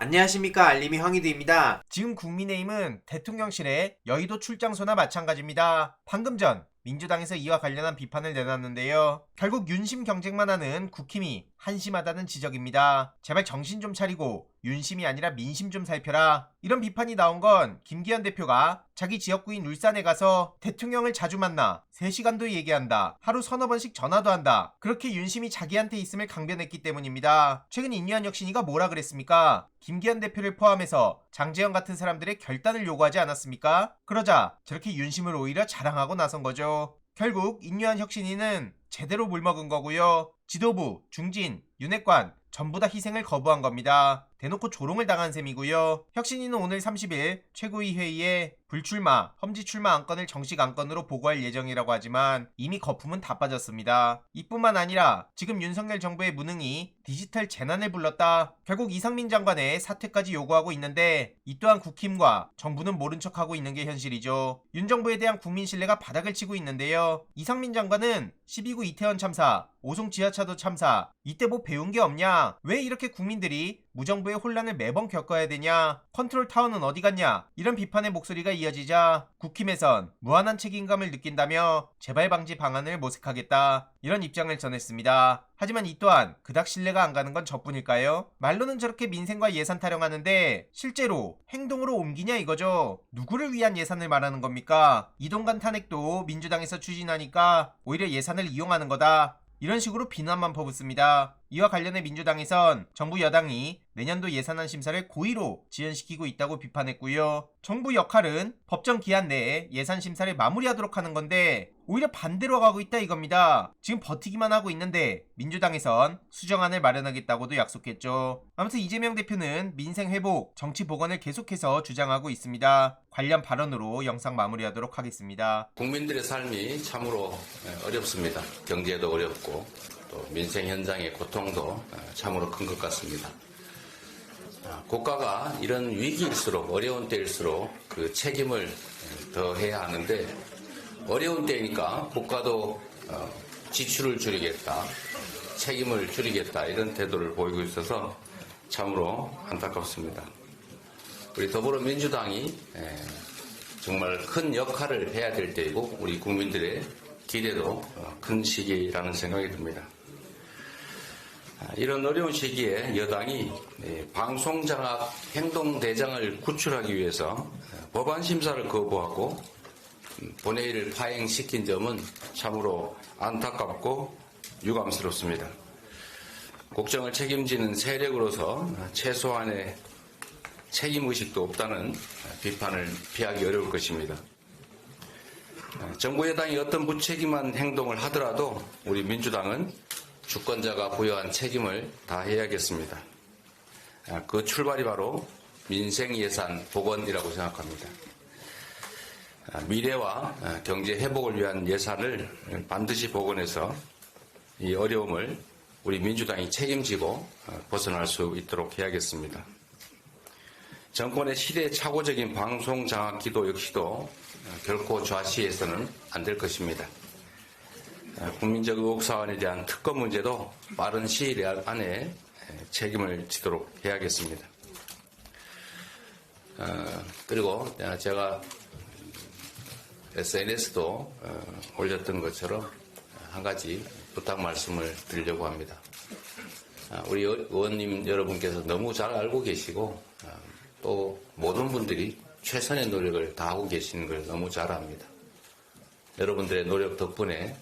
안녕하십니까, 알림이 황희두입니다. 지금 국민의힘은 대통령실의 여의도 출장소나 마찬가지입니다. 방금 전 민주당에서 이와 관련한 비판을 내놨는데요. 결국 윤심 경쟁만 하는 국힘이 한심하다는 지적입니다. 제발 정신 좀 차리고 윤심이 아니라 민심 좀 살펴라. 이런 비판이 나온 건 김기현 대표가 자기 지역구인 울산에 가서 대통령을 자주 만나 3시간도 얘기한다. 하루 서너 번씩 전화도 한다. 그렇게 윤심이 자기한테 있음을 강변했기 때문입니다. 최근 인류한 혁신이가 뭐라 그랬습니까? 김기현 대표를 포함해서 장제영 같은 사람들의 결단을 요구하지 않았습니까? 그러자 저렇게 윤심을 오히려 자랑하고 나선 거죠. 결국 인류한 혁신이는 제대로 물먹은 거고요. 지도부, 중진, 윤핵관 전부 다 희생을 거부한 겁니다. 대놓고 조롱을 당한 셈이고요. 혁신이는 오늘 30일 최고위 회의에 불출마, 험지출마 안건을 정식 안건으로 보고할 예정이라고 하지만 이미 거품은 다 빠졌습니다. 이뿐만 아니라 지금 윤석열 정부의 무능이 디지털 재난을 불렀다. 결국 이상민 장관의 사퇴까지 요구하고 있는데 이 또한 국힘과 정부는 모른 척하고 있는 게 현실이죠. 윤 정부에 대한 국민 신뢰가 바닥을 치고 있는데요. 이상민 장관은 12구 이태원 참사, 오송 지하차도 참사 이때 뭐 배운 게 없냐? 왜 이렇게 국민들이 무정부의 혼란을 매번 겪어야 되냐? 컨트롤 타워는 어디 갔냐? 이런 비판의 목소리가 이어지자 국힘에선 무한한 책임감을 느낀다며 재발 방지 방안을 모색하겠다. 이런 입장을 전했습니다. 하지만 이 또한 그닥 신뢰가 안 가는 건 저뿐일까요? 말로는 저렇게 민생과 예산 타령하는데 실제로 행동으로 옮기냐 이거죠. 누구를 위한 예산을 말하는 겁니까? 이동관 탄핵도 민주당에서 추진하니까 오히려 예산을 이용하는 거다. 이런 식으로 비난만 퍼붓습니다. 이와 관련해 민주당에선 정부 여당이 내년도 예산안 심사를 고의로 지연시키고 있다고 비판했고요. 정부 역할은 법정 기한 내에 예산 심사를 마무리하도록 하는 건데 오히려 반대로 가고 있다 이겁니다. 지금 버티기만 하고 있는데 민주당에선 수정안을 마련하겠다고도 약속했죠. 아무튼 이재명 대표는 민생 회복, 정치 복원을 계속해서 주장하고 있습니다. 관련 발언으로 영상 마무리하도록 하겠습니다. 국민들의 삶이 참으로 어렵습니다. 경제도 어렵고 또 민생 현장의 고통도 참으로 큰 것 같습니다. 국가가 이런 위기일수록 어려운 때일수록 그 책임을 더 해야 하는데 어려운 때니까 국가도 지출을 줄이겠다, 책임을 줄이겠다 이런 태도를 보이고 있어서 참으로 안타깝습니다. 우리 더불어민주당이 정말 큰 역할을 해야 될 때이고 우리 국민들의 기대도 큰 시기라는 생각이 듭니다. 이런 어려운 시기에 여당이 방송장악 행동대장을 구출하기 위해서 법안 심사를 거부하고 본회의를 파행시킨 점은 참으로 안타깝고 유감스럽습니다. 국정을 책임지는 세력으로서 최소한의 책임의식도 없다는 비판을 피하기 어려울 것입니다. 정부 여당이 어떤 무책임한 행동을 하더라도 우리 민주당은 주권자가 부여한 책임을 다해야겠습니다. 그 출발이 바로 민생예산 복원이라고 생각합니다. 미래와 경제 회복을 위한 예산을 반드시 복원해서 이 어려움을 우리 민주당이 책임지고 벗어날 수 있도록 해야겠습니다. 정권의 시대착오적인 방송 장악 기도 역시도 결코 좌시해서는 안 될 것입니다. 국민적 의혹 사안에 대한 특검 문제도 빠른 시일 안에 책임을 지도록 해야겠습니다. 그리고 제가 SNS도 올렸던 것처럼 한 가지 부탁 말씀을 드리려고 합니다. 우리 의원님 여러분께서 너무 잘 알고 계시고 또 모든 분들이 최선의 노력을 다하고 계시는 걸 너무 잘 압니다. 여러분들의 노력 덕분에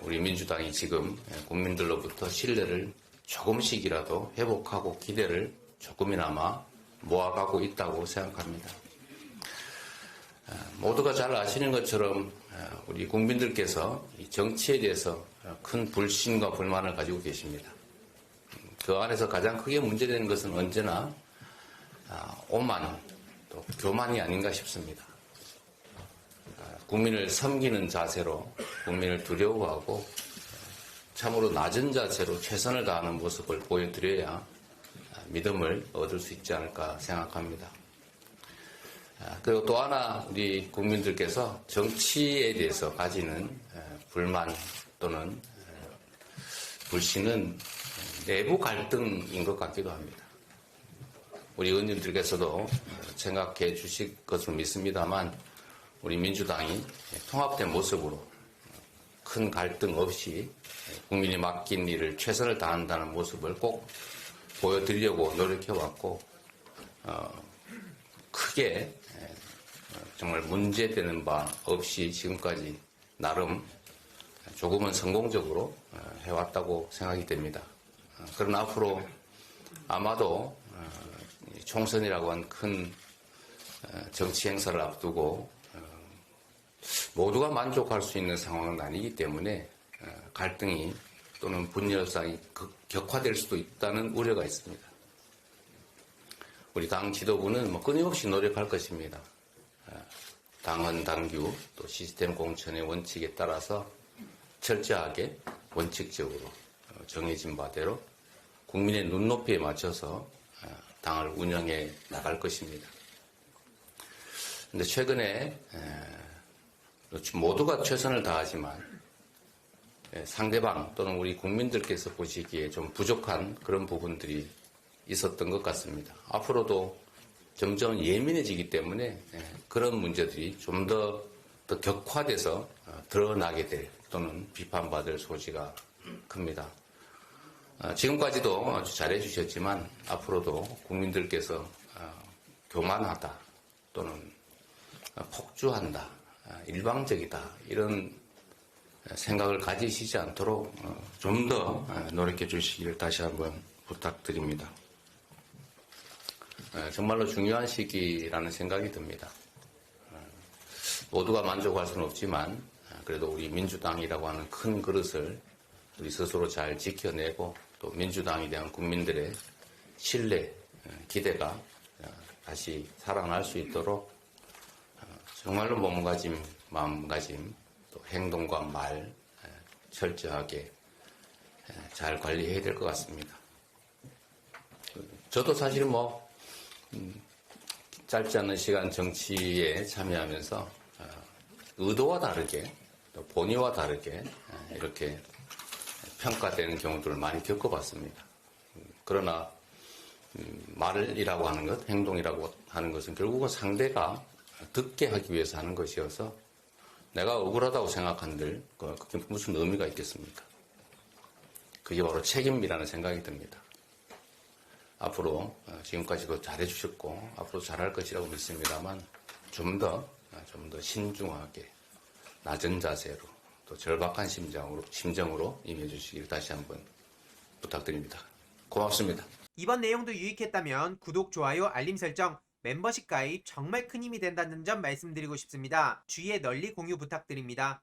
우리 민주당이 지금 국민들로부터 신뢰를 조금씩이라도 회복하고 기대를 조금이나마 모아가고 있다고 생각합니다. 모두가 잘 아시는 것처럼 우리 국민들께서 정치에 대해서 큰 불신과 불만을 가지고 계십니다. 그 안에서 가장 크게 문제되는 것은 언제나 오만, 또 교만이 아닌가 싶습니다. 국민을 섬기는 자세로 국민을 두려워하고 참으로 낮은 자세로 최선을 다하는 모습을 보여드려야 믿음을 얻을 수 있지 않을까 생각합니다. 그리고 또 하나 우리 국민들께서 정치에 대해서 가지는 불만 또는 불신은 내부 갈등인 것 같기도 합니다. 우리 의원님들께서도 생각해 주실 것으로 믿습니다만 우리 민주당이 통합된 모습으로 큰 갈등 없이 국민이 맡긴 일을 최선을 다한다는 모습을 꼭 보여드리려고 노력해왔고 크게 정말 문제되는 바 없이 지금까지 나름 조금은 성공적으로 해왔다고 생각이 됩니다. 그러나 앞으로 아마도 총선이라고 한 큰 정치 행사를 앞두고 모두가 만족할 수 있는 상황은 아니기 때문에 갈등이 또는 분열상이 격화될 수도 있다는 우려가 있습니다. 우리 당 지도부는 끊임없이 노력할 것입니다. 당헌, 당규, 또 시스템 공천의 원칙에 따라서 철저하게 원칙적으로 정해진 바대로 국민의 눈높이에 맞춰서 당을 운영해 나갈 것입니다. 그런데 최근에 모두가 최선을 다하지만 상대방 또는 우리 국민들께서 보시기에 좀 부족한 그런 부분들이 있었던 것 같습니다. 앞으로도 점점 예민해지기 때문에 그런 문제들이 좀 더 격화돼서 드러나게 될 또는 비판받을 소지가 큽니다. 지금까지도 아주 잘해주셨지만 앞으로도 국민들께서 교만하다 또는 폭주한다, 일방적이다 이런 생각을 가지시지 않도록 좀 더 노력해 주시기를 다시 한번 부탁드립니다. 정말로 중요한 시기라는 생각이 듭니다. 모두가 만족할 수는 없지만 그래도 우리 민주당이라고 하는 큰 그릇을 우리 스스로 잘 지켜내고 또 민주당에 대한 국민들의 신뢰, 기대가 다시 살아날 수 있도록 정말로 몸가짐, 마음가짐, 또 행동과 말 철저하게 잘 관리해야 될 것 같습니다. 저도 사실은 짧지 않은 시간 정치에 참여하면서 의도와 다르게 또 본의와 다르게 이렇게 평가되는 경우들을 많이 겪어봤습니다. 그러나 말이라고 하는 것, 행동이라고 하는 것은 결국은 상대가 듣게 하기 위해서 하는 것이어서 내가 억울하다고 생각한들 그게 무슨 의미가 있겠습니까? 그게 바로 책임이라는 생각이 듭니다. 앞으로 지금까지도 잘해주셨고 앞으로 잘할 것이라고 믿습니다만 좀 더 신중하게 낮은 자세로 또 절박한 심정으로 임해주시길 다시 한번 부탁드립니다. 고맙습니다. 이번 내용도 유익했다면 구독, 좋아요, 알림 설정, 멤버십 가입 정말 큰 힘이 된다는 점 말씀드리고 싶습니다. 주위에 널리 공유 부탁드립니다.